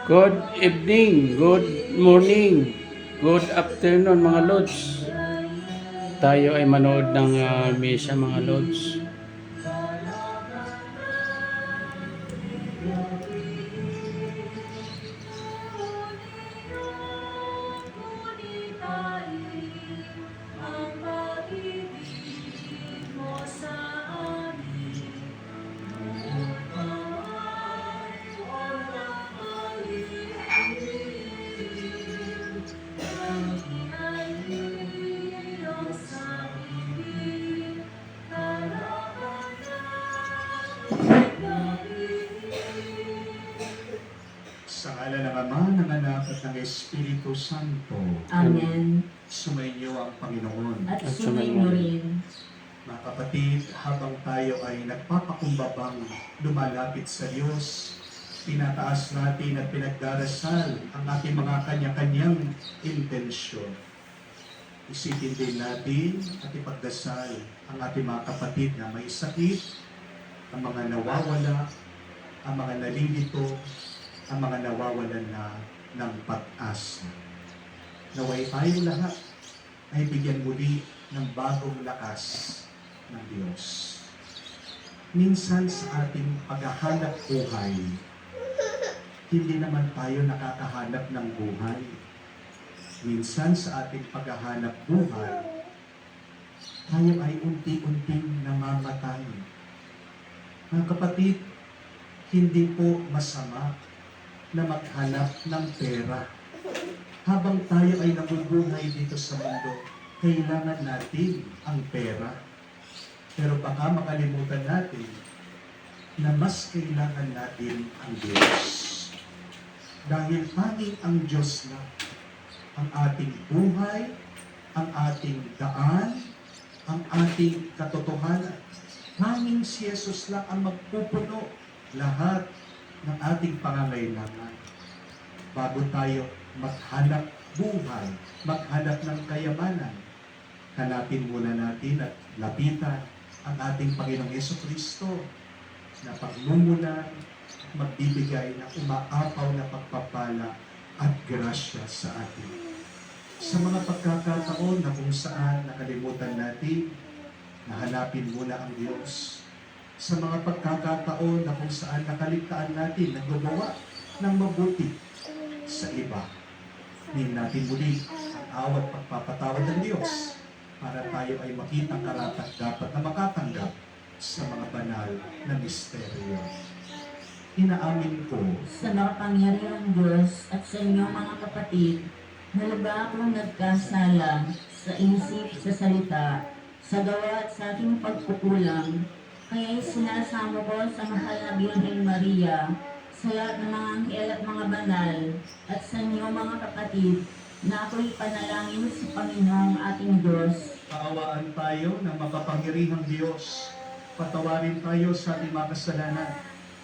Good evening, good morning, good afternoon mga Lods. Tayo ay manood ng misa mga Lods. Sa ngala ng Ama, ng Anak at ng Espiritu Santo. Amen. Sumainyo ang Panginoon. At At sumainyo rin. Mga kapatid, habang tayo ay nagpapakumbabang lumalapit sa Diyos, pinataas natin at pinagdarasal ang ating mga kanya-kanyang intensyon. Isipin din natin at ipagdasal ang ating mga kapatid na may sakit, ang mga nawawala, ang mga nalilito, ang mga nawawalan na ng pag-asa. Naway tayong lahat ay bigyan muli ng bagong lakas ng Diyos. Minsan sa ating paghahanap buhay, hindi naman tayo nakakahanap ng buhay. Minsan sa ating paghahanap buhay, tayo ay unti-unting namamatay. Mga kapatid, hindi po masama na maghanap ng pera. Habang tayo ay nabubuhay dito sa mundo, kailangan natin ang pera. Pero baka makalimutan natin na mas kailangan natin ang Diyos. Dahil tanging ang Diyos na ang ating buhay, ang ating daan, ang ating katotohanan. Tanging si Jesus lang ang magpupuno lahat ng ating pangangailangan. Bago tayo maghanap buhay, maghanap ng kayamanan, hanapin muna natin at lapitan ang ating Panginoong Jesucristo na pagmumulan at magbibigay ng umaapaw na pagpapala at grasya sa atin. Sa mga pagkakataon na kung saan nakalimutan natin na hanapin muna ang Diyos, sa mga pagkakataon na kung saan nakaligtaan natin nagagawa ng mabuti sa iba. Hingin natin muli ang awat pagpapatawad ng Diyos para tayo ay makitang karapat dapat na makatanggap sa mga banal na misteryo. Inaamin ko Sa makapangyarihang Diyos at sa inyong mga kapatid, na lubha akong nagkasala sa isip, sa salita, sa gawa at sa aking pagkukulang, kaya'y sinasamo ko sa mahal na Birhen Maria, sa lahat ng mga anghel at mga banal, at sa inyong mga kapatid, na ako'y panalangin sa Panginoong ating Diyos. kaawaan tayo ng makapangyarihang Diyos. Patawarin tayo sa ating mga kasalanan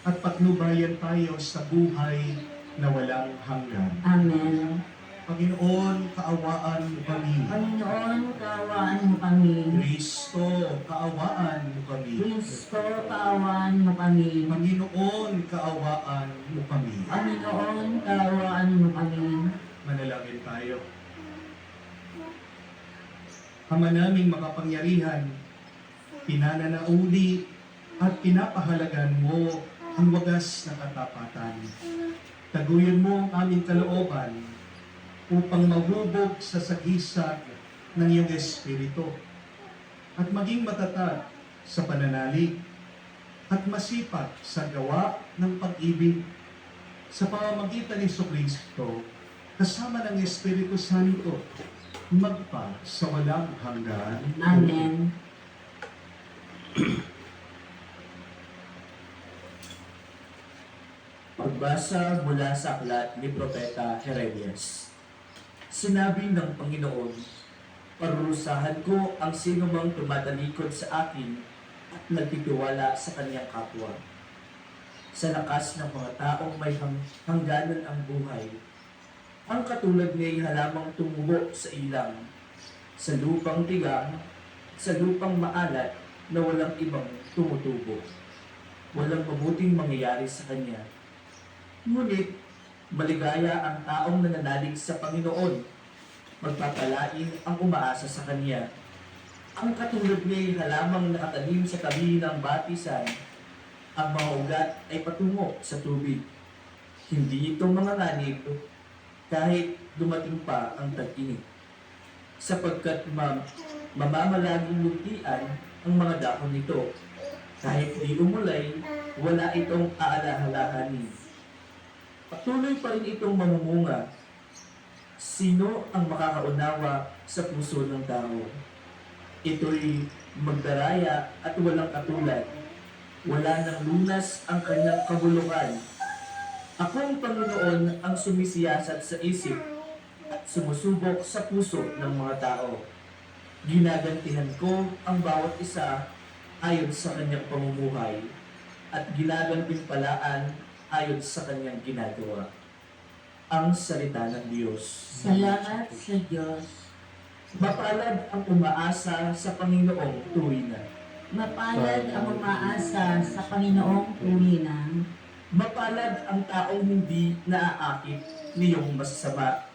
at patnubayan tayo sa buhay na walang hanggan. Amen. Panginoon, kaawaan mo kami. Panginoon, kaawaan mo kami. Kristo, kaawaan mo kami. Kristo, kaawaan mo kami. Panginoon, kaawaan mo kami. Panginoon, kaawaan mo kami. Manalangin tayo. Ama naming makapangyarihan, pinananauli at pinapahalagan mo ang wagas na katapatan. Taguyan mo ang aming kalooban upang mahubog sa sagisag ng iyong Espiritu at maging matatag sa pananalig at masipag sa gawa ng pag-ibig sa pamamagitan ni Jesucristo kasama ng Espiritu Santo magpa sa walang hanggan. Amen. Pagbasa mula sa aklat ni Propeta Jeremias. Sinabi ng Panginoon, parurusahan ko ang sinumang tumatalikod sa akin at nagtitiwala sa kanyang kapwa. Sa lakas ng mga taong may hangganan ang buhay, ang katulad niya'y halamang tumubo sa ilang, sa lupang tigang, sa lupang maalat na walang ibang tumutubo. Walang mabuting mangyayari sa kanya. Ngunit Maligaya ang taong nananalig sa Panginoon. Magpapalain ang umaasa sa Kanya. Ang katulad niya'y halamang nakatanim sa tabi ng batisan. Ang mga ugat ay patungo sa tubig. Hindi ito manganganib kahit dumating pa ang tag-init. Sapagkat mamamalaging lutian ang mga dahon nito. Kahit di umulay, wala itong aalahalahanin. Patuloy pa rin itong mamumunga. Sino ang makakaunawa sa puso ng tao? Ito'y magdaraya at walang katulad. Wala ng lunas ang kanyang kabulukan. Akong Panginoon ang sumisiyasat sa isip at sumusubok sa puso ng mga tao. Ginagantihan ko ang bawat isa ayon sa kanyang pamumuhay at ginagantimpalaan ayon sa kanyang ginagawa. Ang salita ng Diyos. Salamat sa Diyos. Mapalad ang umaasa sa Panginoong tuwina. Mapalad ang umaasa sa Panginoong tuwinan. Mapalad ang taong hindi naaakit niyong masasama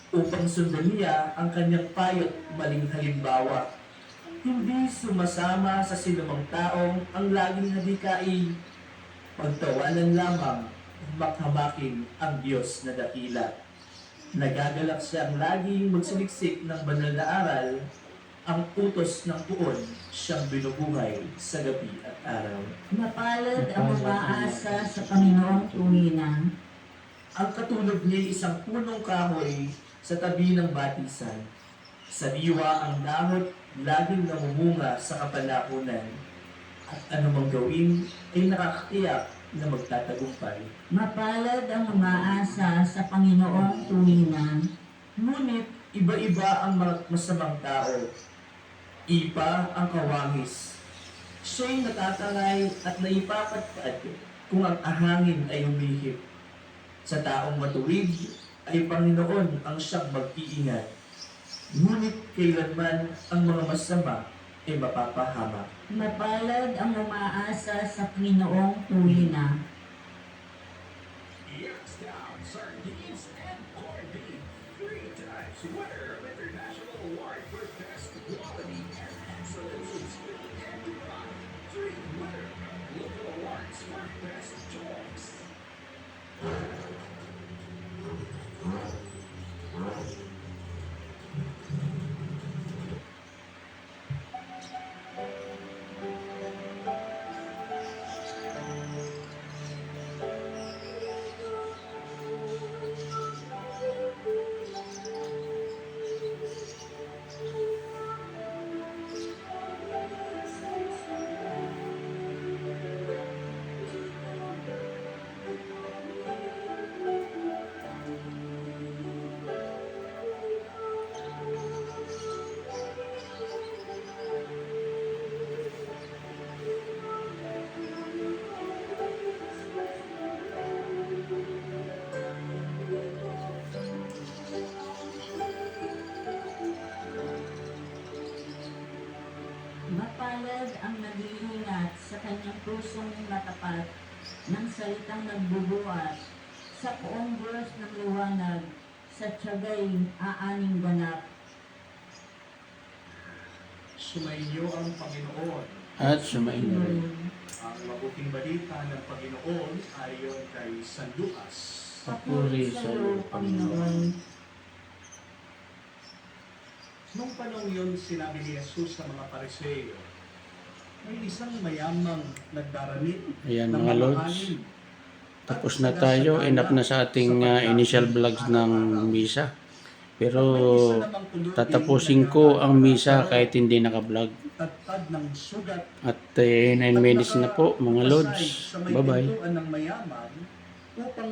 upang sundan niya ang kanyang payot maling halimbawa. Hindi sumasama sa sinumang taong ang laging hadikain. Pagtawanan lamang makhamakin ang Diyos na dakila. Nagagalak siyang laging magsaliksik ng banal na aral. Ang utos ng puon siyang binubuhay sa gabi at araw. Mapalad ang umaasa sa Panginoong tuwinan. Ang katulad niya isang punong kahoy sa tabi ng batisan. Sariwa ang dahot, laging namumunga sa kapanahunan. At anumang gawin ay nakakatiyak na magtatagumpay. Mapalad ang umaasa sa Panginoong tuwinan. Ngunit iba-iba ang mga masamang tao. Ipa ang kawangis. Siya'y natatangay at naipapatpad kung ang ahangin ay humihip. Sa taong matuwid ay Panginoon ang siyang mag-iingat. Ngunit kailanman ang mga masama ay mapapahamak. Mapalad ang umaasa sa Panginoong tuwinan. Yes, down, sardines and corned beef. 3 times winner of International Award for Best Quality and Excellence in Skill and Design. 3 winner local awards for Best Choice. Mapalad ang nag-iingat sa kanyang pusong matapat ng salitang nagbubuhat sa poong Diyos ng liwanag sa tiyagay aaning ganap. Sumainyo ang Panginoon. At sumainyo rin. Ang mabuting balita ng Panginoon ayon kay San Lucas. Papuri sa iyo, Panginoon. Nung panahon yun, sinabi ni Jesus sa mga Pariseo, may isang mayamang nagdaramit Ayan ng mga lods. mamahalin. Tapos na tayo. Enough na sa ating initial vlogs ng misa. Pero tatapusin ko ang misa kahit hindi naka-vlog. Tad ng sugat At 9 minutes na po mga lods. sa may Bye-bye. pintuan ng mayaman upang